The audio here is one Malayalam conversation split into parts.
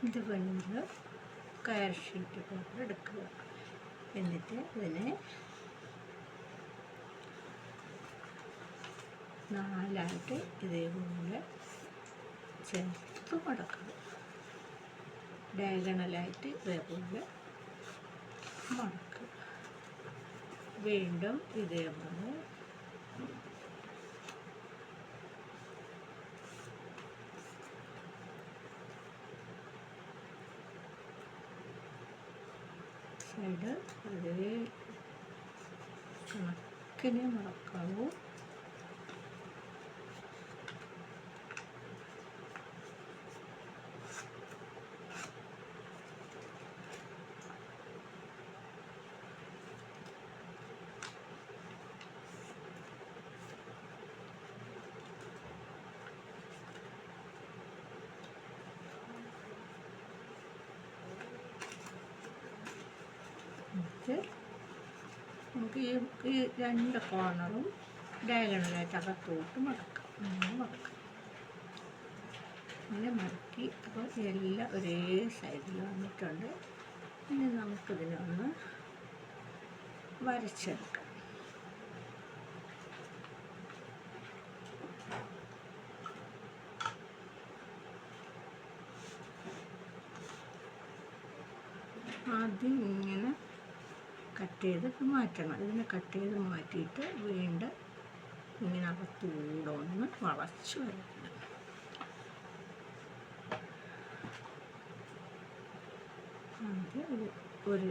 ഇതുപോലെ കയർ ഷീറ്റ് പേപ്പർ എടുക്കുക. എന്നിട്ട് ഇതിനെ 4 ഇതേപോലെ ചേർത്ത് മടക്കുക. ഡയഗണലായിട്ട് ഇതേപോലെ മടക്കുക. വീണ്ടും ഇതേപോലെ സൈഡ് അതേ കണക്കിന് മടക്കാവൂ. നമുക്ക് ഈ 2 കോർണറും ഡയഗണലായിട്ട് അകത്തോട്ട് മടക്കാം. അങ്ങനെ മടക്കി. അപ്പോൾ എല്ലാം ഒരേ സൈഡിൽ വന്നിട്ടുണ്ട്. ഇനി നമുക്കിതിനെ ഒന്ന് വരച്ചെടുക്കാം. ആദ്യം ഇങ്ങനെ കട്ട് ചെയ്ത് മാറ്റണം. ഇതിനെ കട്ട് ചെയ്ത് മാറ്റിയിട്ട് വീണ്ടും ഇങ്ങനെ അകത്തൂടെ ഒന്ന് വളച്ച് വരയ്ക്കണം. ആദ്യം ഒരു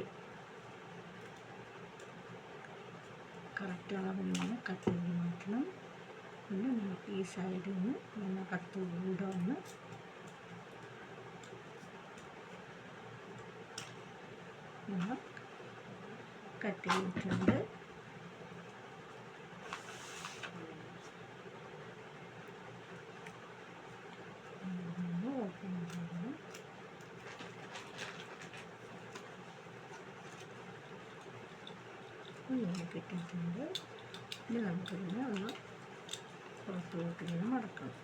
കറക്റ്റ് അളവിൽ നിന്ന് കട്ട് ചെയ്ത് മാറ്റണം. പിന്നെ നമുക്ക് ഈ സൈഡിൽ നിന്ന് ഇങ്ങനെ അകത്തൂടെ ഒന്ന് കട്ട് ചെയ്തിട്ടുണ്ട്. ഇങ്ങനെ കിട്ടിയിട്ടുണ്ട്. ഇനി നമുക്കിതിനെ ഒന്ന് പുറത്തോട്ടിങ്ങനെ മടക്കണം.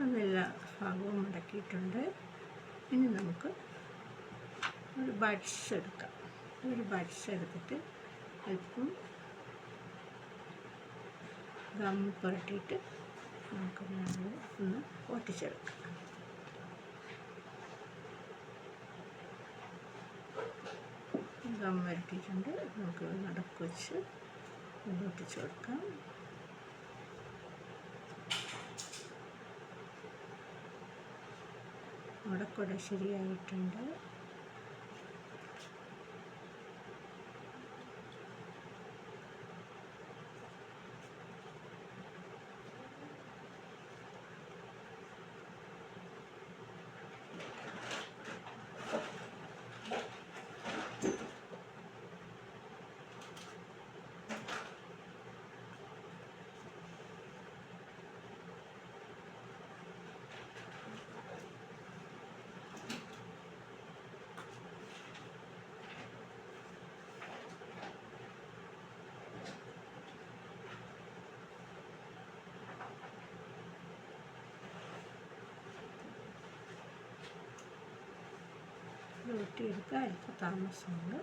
അതെല്ലാം ഭാഗവും മടക്കിയിട്ടുണ്ട്. ഇനി നമുക്ക് ഒരു ബഡ്സ് എടുക്കാം. ഒരു ബഡ്സ് എടുത്തിട്ട് അല്പം ഗം പുരട്ടിയിട്ട് നമുക്ക് ഒന്ന് ഒട്ടിച്ചെടുക്കാം. ഗം പുരട്ടിയിട്ടുണ്ട്. നമുക്ക് നടക്ക് വെച്ച് ഒട്ടിച്ച് കൊടുക്കാം. അവിടെ ശരിയായിട്ടുണ്ട്. ഒട്ടിയെടുക്കാൻ അല്പം താമസമുണ്ട്.